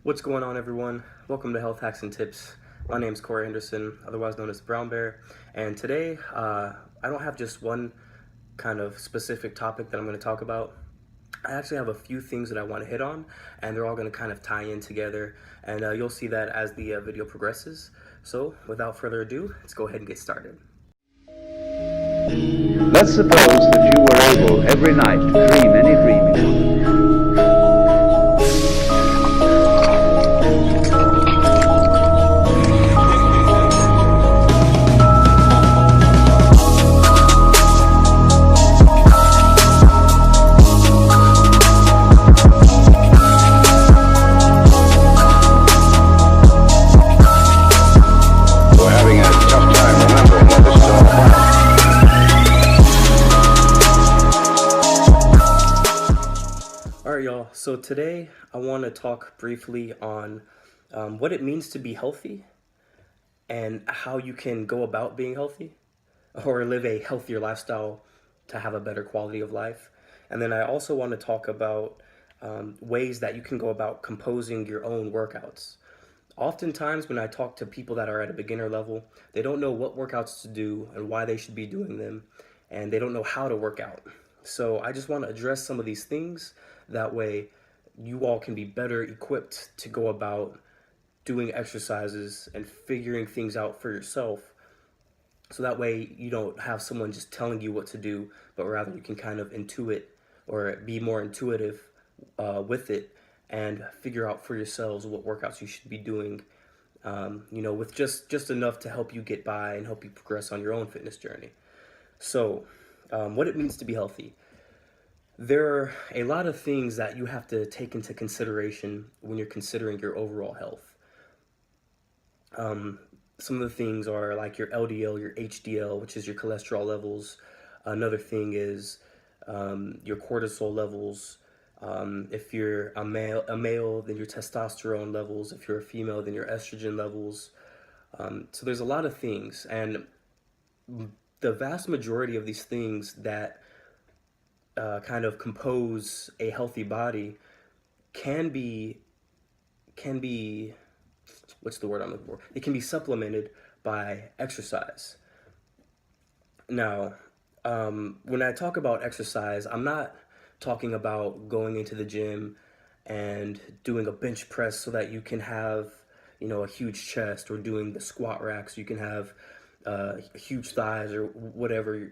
What's going on, everyone? Welcome to Health Hacks and Tips. My name is Corey Henderson, otherwise known as Brown Bear, and today I don't have just one kind of specific topic that I'm going to talk about. I actually have a few things that I want to hit on, and they're all going to kind of tie in together, and you'll see that as the video progresses. So, without further ado, let's go ahead and get started. Let's suppose that you were able every night to dream any dream you wanted. We're having a tough time remembering what this is all about. Alright, y'all, so today I want to talk briefly on what it means to be healthy and how you can go about being healthy or live a healthier lifestyle to have a better quality of life. And then I also want to talk about ways that you can go about composing your own workouts. Oftentimes, when I talk to people that are at a beginner level, they don't know what workouts to do and why they should be doing them, and they don't know how to work out. So I just want to address some of these things. That way, you all can be better equipped to go about doing exercises and figuring things out for yourself. So that way, you don't have someone just telling you what to do, but rather you can kind of intuit or be more intuitive with it and figure out for yourselves what workouts you should be doing, with just enough to help you get by and help you progress on your own fitness journey. So, what it means to be healthy. There are a lot of things that you have to take into consideration when you're considering your overall health. Some of the things are like your LDL, your HDL, which is your cholesterol levels. Another thing is your cortisol levels. If you're a male, then your testosterone levels. If you're a female, then your estrogen levels. So there's a lot of things, and the vast majority of these things that kind of compose a healthy body can be what's the word I'm looking for? It can be supplemented by exercise. Now, when I talk about exercise, I'm not talking about going into the gym and doing a bench press so that you can have, a huge chest, or doing the squat racks, you can have huge thighs, or whatever,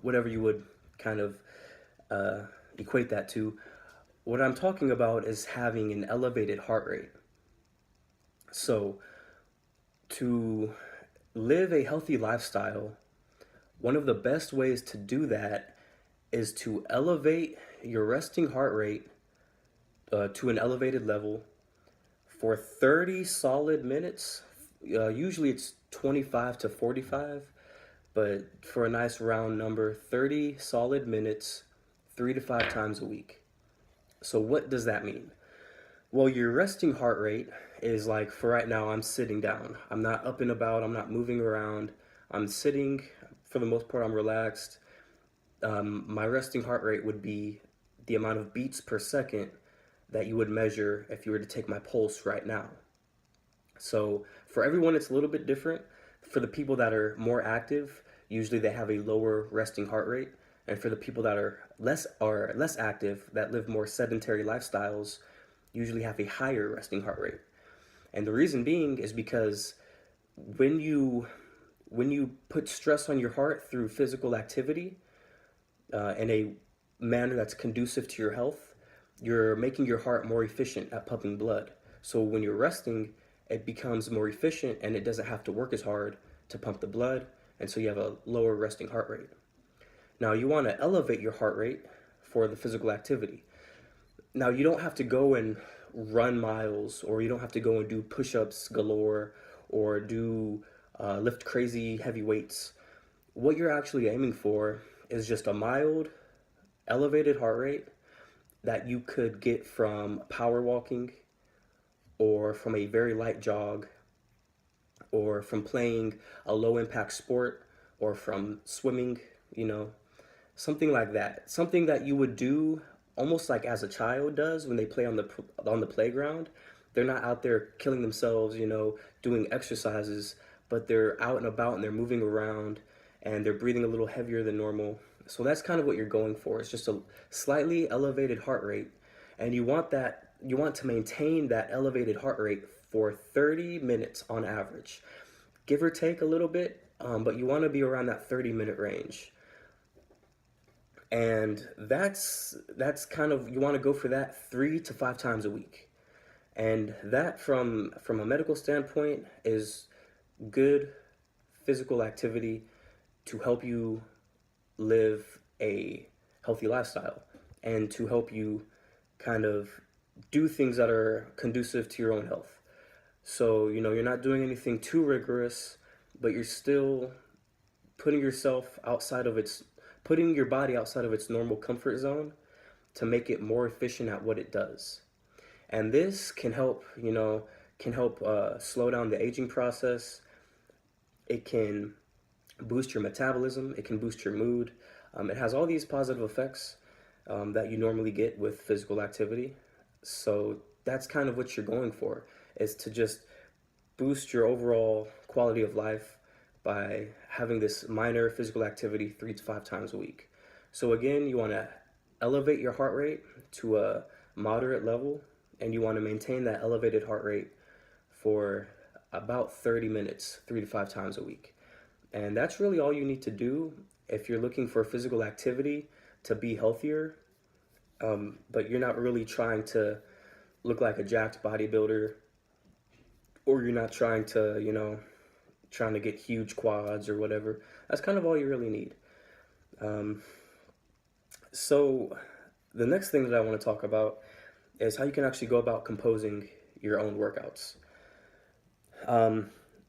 whatever you would kind of equate that to. What I'm talking about is having an elevated heart rate. So, to live a healthy lifestyle, one of the best ways to do that is to elevate your resting heart rate to an elevated level for 30 solid minutes. Usually it's 25 to 45, but for a nice round number, 30 solid minutes, 3 to 5 times a week. So what does that mean? Well, your resting heart rate is like, for right now, I'm sitting down. I'm not up and about. I'm not moving around. I'm sitting. For the most part, I'm relaxed. My resting heart rate would be the amount of beats per second that you would measure if you were to take my pulse right now. So for everyone, it's a little bit different. For the people that are more active, usually they have a lower resting heart rate. And for the people that are less active, that live more sedentary lifestyles, usually have a higher resting heart rate. And the reason being is because when you put stress on your heart through physical activity in a manner that's conducive to your health, you're making your heart more efficient at pumping blood. So when you're resting, it becomes more efficient and it doesn't have to work as hard to pump the blood, and so you have a lower resting heart rate. Now, you want to elevate your heart rate for the physical activity. Now, you don't have to go and run miles, or you don't have to go and do push-ups galore, or do lift crazy heavy weights. What you're actually aiming for is just a mild, elevated heart rate that you could get from power walking, or from a very light jog, or from playing a low-impact sport, or from swimming, something like that. Something that you would do almost like as a child does when they play on the playground, they're not out there killing themselves, doing exercises, but they're out and about and they're moving around and they're breathing a little heavier than normal. So that's kind of what you're going for. It's just a slightly elevated heart rate, and you want to maintain that elevated heart rate for 30 minutes on average, give or take a little bit, but you want to be around that 30-minute range. And that's kind of, you want to go for that 3 to 5 times a week. And that, from a medical standpoint, is good physical activity to help you live a healthy lifestyle and to help you kind of do things that are conducive to your own health. So, you're not doing anything too rigorous, but you're still putting yourself outside of putting your body outside of its normal comfort zone to make it more efficient at what it does. And this can help, slow down the aging process. It can boost your metabolism. It can boost your mood. It has all these positive effects that you normally get with physical activity. So that's kind of what you're going for, is to just boost your overall quality of life by having this minor physical activity 3 to 5 times a week. So again, you want to elevate your heart rate to a moderate level, and you want to maintain that elevated heart rate for about 30 minutes, 3 to 5 times a week. And that's really all you need to do if you're looking for physical activity to be healthier, but you're not really trying to look like a jacked bodybuilder, or you're not trying to, trying to get huge quads or whatever. That's kind of all you really need. So the next thing that I want to talk about is how you can actually go about composing your own workouts.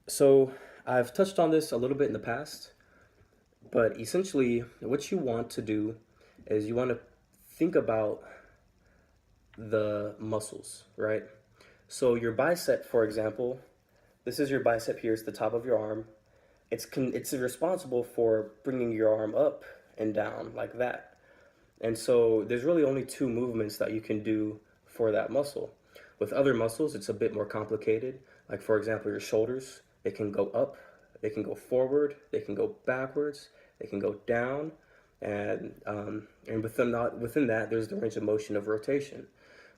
So I've touched on this a little bit in the past, but essentially what you want to do is you want to think about the muscles, right? So your bicep, for example, this is your bicep here, it's the top of your arm. It's responsible for bringing your arm up and down like that. And so there's really only 2 movements that you can do for that muscle. With other muscles, it's a bit more complicated. Like, for example, your shoulders, they can go up, they can go forward, they can go backwards, they can go down, and within that, there's the range of motion of rotation.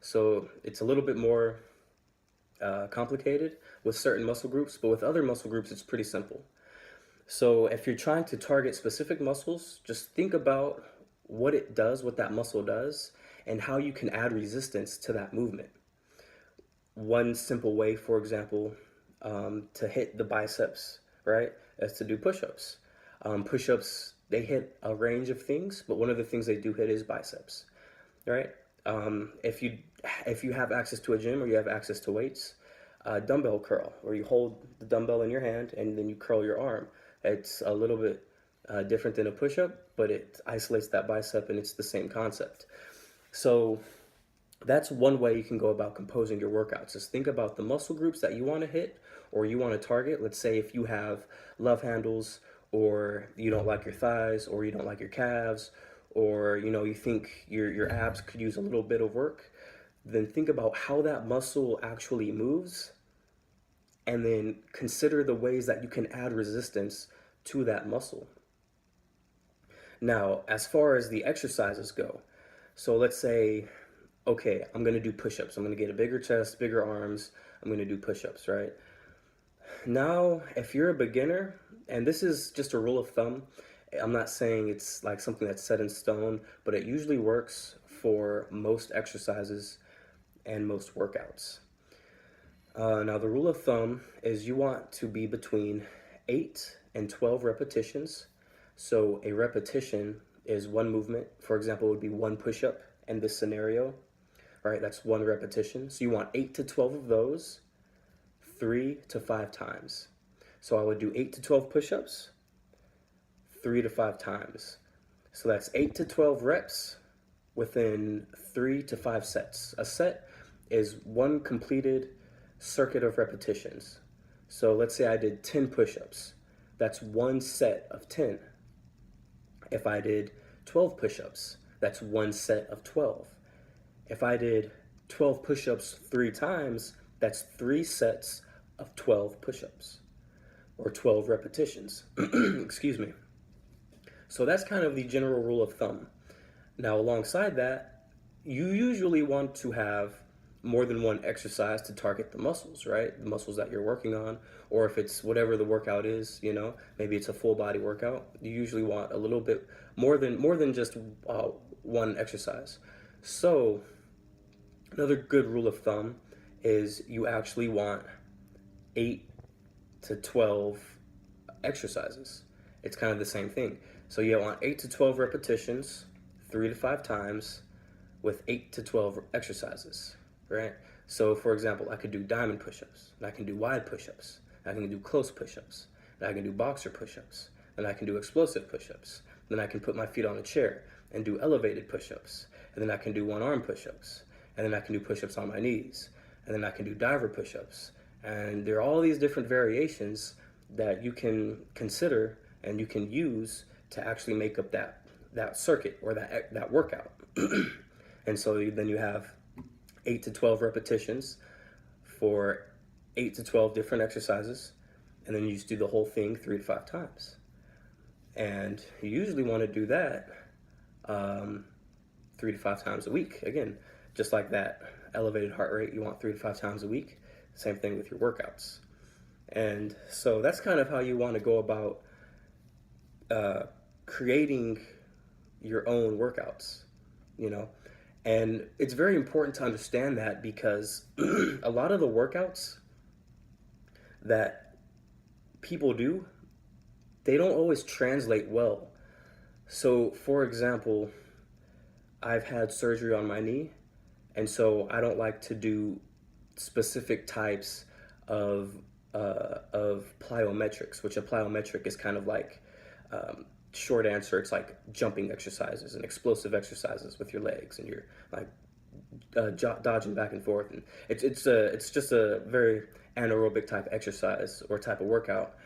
So it's a little bit more complicated with certain muscle groups, but with other muscle groups, it's pretty simple. So if you're trying to target specific muscles, just think about what it does, what that muscle does, and how you can add resistance to that movement. One simple way, for example, to hit the biceps, right, is to do push-ups. Push-ups, they hit a range of things, but one of the things they do hit is biceps, right? If you have access to a gym or you have access to weights, dumbbell curl, where you hold the dumbbell in your hand and then you curl your arm. It's a little bit different than a push-up, but it isolates that bicep, and it's the same concept. So that's one way you can go about composing your workouts, is think about the muscle groups that you want to hit or you want to target. Let's say if you have love handles, or you don't like your thighs, or you don't like your calves, or you think your abs could use a little bit of work, then think about how that muscle actually moves, and then consider the ways that you can add resistance to that muscle. Now, as far as the exercises go, so let's say, okay, I'm going to do push-ups. I'm going to get a bigger chest, bigger arms. I'm going to do push-ups, right? Now, if you're a beginner, and this is just a rule of thumb, I'm not saying it's like something that's set in stone, but it usually works for most exercises and most workouts. Now, the rule of thumb is you want to be between 8 and 12 repetitions. So a repetition is one movement. For example, it would be one push-up in this scenario, right? That's one repetition. So you want 8 to 12 of those, 3 to 5 times. So I would do 8 to 12 push-ups, 3 to 5 times. So that's 8 to 12 reps within 3 to 5 sets. A set is one completed circuit of repetitions. So let's say I did 10 push-ups. That's one set of 10. If I did 12 push-ups, that's one set of 12. If I did 12 push-ups 3 times, That's 3 sets of 12 push-ups or 12 repetitions. Excuse me. So that's kind of the general rule of thumb. Now, alongside that, you usually want to have more than one exercise to target the muscles, right? The muscles that you're working on, or if it's whatever the workout is, maybe it's a full body workout. You usually want a little bit more than just one exercise. So another good rule of thumb is you actually want 8 to 12 exercises. It's kind of the same thing. So you want 8 to 12 repetitions, 3 to 5 times, with 8 to 12 exercises, right? So for example, I could do diamond push-ups, and I can do wide push-ups, I can do close push-ups, and I can do boxer push-ups, and I can do explosive push-ups. Then I can put my feet on a chair and do elevated push-ups, and then I can do one-arm push-ups, and then I can do push-ups on my knees, and then I can do diver push-ups. And there are all these different variations that you can consider and you can use to actually make up that circuit or that workout. And so then you have 8 to 12 repetitions for 8 to 12 different exercises, and then you just do the whole thing 3 to 5 times. And you usually want to do that 3 to 5 times a week. Again, just like that elevated heart rate, you want 3 to 5 times a week. Same thing with your workouts. And so that's kind of how you want to go about creating your own workouts, And it's very important to understand that, because a lot of the workouts that people do, they don't always translate well. So, for example, I've had surgery on my knee, and so I don't like to do specific types of plyometrics, which a plyometric is kind of like short answer. It's like jumping exercises and explosive exercises with your legs, and you're like dodging back and forth, and it's just a very anaerobic type exercise or type of workout.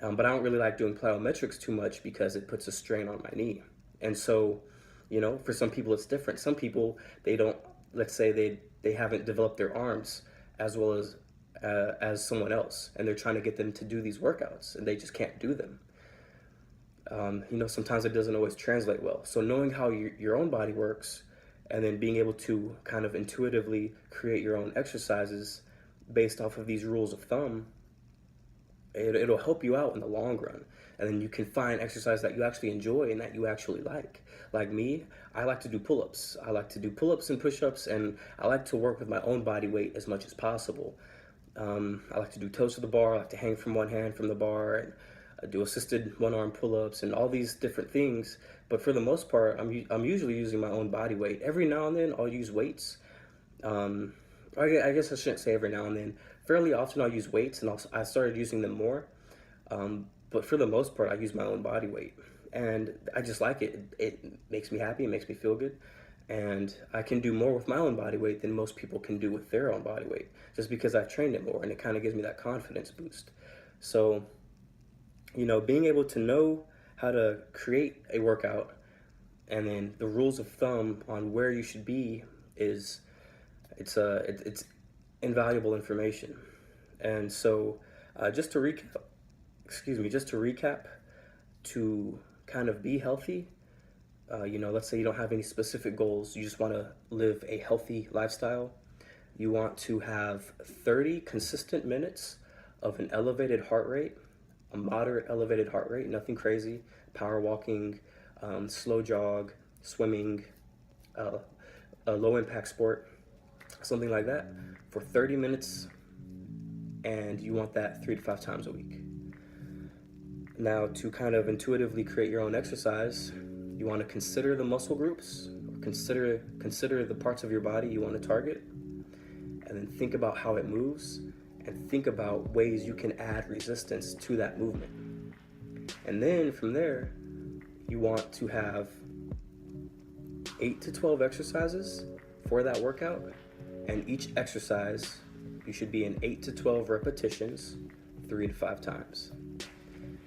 But I don't really like doing plyometrics too much because it puts a strain on my knee. And so, for some people it's different. Some people, they don't, let's say they haven't developed their arms as well as someone else, and they're trying to get them to do these workouts, and they just can't do them. Sometimes it doesn't always translate well. So knowing how your own body works, and then being able to kind of intuitively create your own exercises based off of these rules of thumb, it'll help you out in the long run. And then you can find exercise that you actually enjoy and that you actually like. Like me, I like to do pull-ups. I like to do pull-ups and push-ups, and I like to work with my own body weight as much as possible. I like to do toes to the bar. I like to hang from one hand from the bar, and do assisted one-arm pull-ups and all these different things. But for the most part, I'm usually using my own body weight. Every now and then, I'll use weights. I guess I shouldn't say every now and then. Fairly often, I'll use weights, and I started using them more. But for the most part, I use my own body weight, and I just like it. It makes me happy. It makes me feel good, and I can do more with my own body weight than most people can do with their own body weight, just because I've trained it more, and it kind of gives me that confidence boost. So, being able to know how to create a workout, and then the rules of thumb on where you should be it's invaluable information. And so, just to recap, to kind of be healthy, let's say you don't have any specific goals, you just want to live a healthy lifestyle. You want to have 30 consistent minutes of an elevated heart rate, a moderate elevated heart rate, nothing crazy, power walking, slow jog, swimming, a low impact sport, something like that, for 30 minutes, and you want that 3 to 5 times a week. Now, to kind of intuitively create your own exercise, you want to consider the muscle groups, or consider the parts of your body you want to target, and then think about how it moves, and think about ways you can add resistance to that movement. And then from there, you want to have 8 to 12 exercises for that workout, and each exercise, you should be in 8 to 12 repetitions, 3 to 5 times.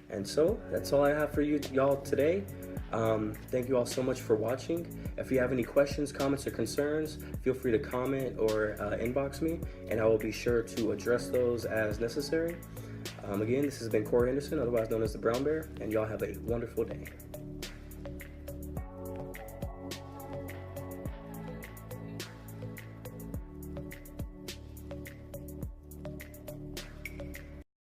And so that's all I have for y'all today. Thank you all so much for watching. If you have any questions, comments, or concerns, feel free to comment or inbox me, and I will be sure to address those as necessary. Again, this has been Corey Henderson, otherwise known as the Brown Bear, and y'all have a wonderful day.